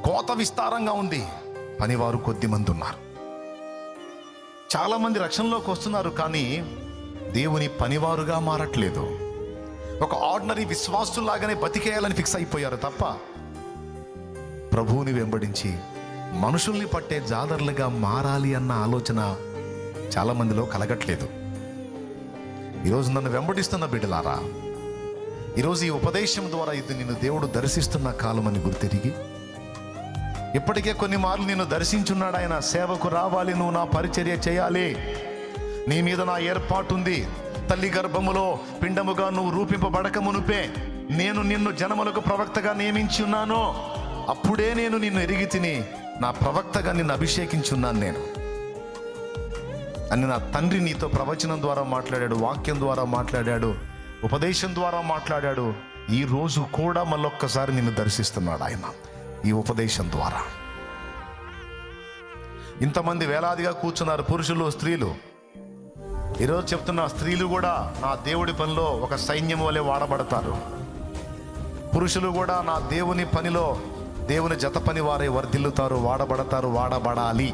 కోత విస్తారంగా ఉంది, పనివారు కొద్ది మంది ఉన్నారు. చాలామంది రక్షణలోకి వస్తున్నారు, కానీ దేవుని పనివారుగా మారట్లేదు. ఒక ఆర్డినరీ విశ్వాసులాగానే బతికేయాలని ఫిక్స్ అయిపోయారు తప్ప ప్రభువుని వెంబడించి మనుషుల్ని పట్టే జాదర్లుగా మారాలి అన్న ఆలోచన చాలామందిలో కలగట్లేదు. ఈరోజు నన్ను వెంబడిస్తున్న బిడ్డలారా, ఈరోజు ఈ ఉపదేశం ద్వారా ఇది నిన్ను దేవుడు దర్శిస్తున్న కాలమని గుర్తిరిగి, ఇప్పటికే కొన్ని మార్లు నిన్ను దర్శించున్నాడు ఆయన. సేవకు రావాలి, నువ్వు నా పరిచర్య చేయాలి, నీ మీద నా ఏర్పాటు ఉంది. తల్లి గర్భములో పిండముగా నువ్వు రూపింపబడక మునుపే నేను నిన్ను జనములకు ప్రవక్తగా నియమించి ఉన్నాను. అప్పుడే నేను నిన్ను ఎరిగి తిని నా ప్రవక్తగా నిన్ను అభిషేకించున్నాను నేను అని నా తండ్రి నీతో ప్రవచనం ద్వారా మాట్లాడాడు, వాక్యం ద్వారా మాట్లాడాడు, ఉపదేశం ద్వారా మాట్లాడాడు. ఈ రోజు కూడా మళ్ళొక్కసారి నిన్ను దర్శిస్తున్నాడు ఆయన ఈ ఉపదేశం ద్వారా. ఇంతమంది వేలాదిగా కూర్చున్నారు, పురుషులు స్త్రీలు. ఈరోజు చెప్తున్న స్త్రీలు కూడా నా దేవుడి పనిలో ఒక సైన్యం వలె వాడబడతారు. పురుషులు కూడా నా దేవుని పనిలో దేవుని జత పని వారే వర్ధిల్లుతారు, వాడబడతారు, వాడబడాలి.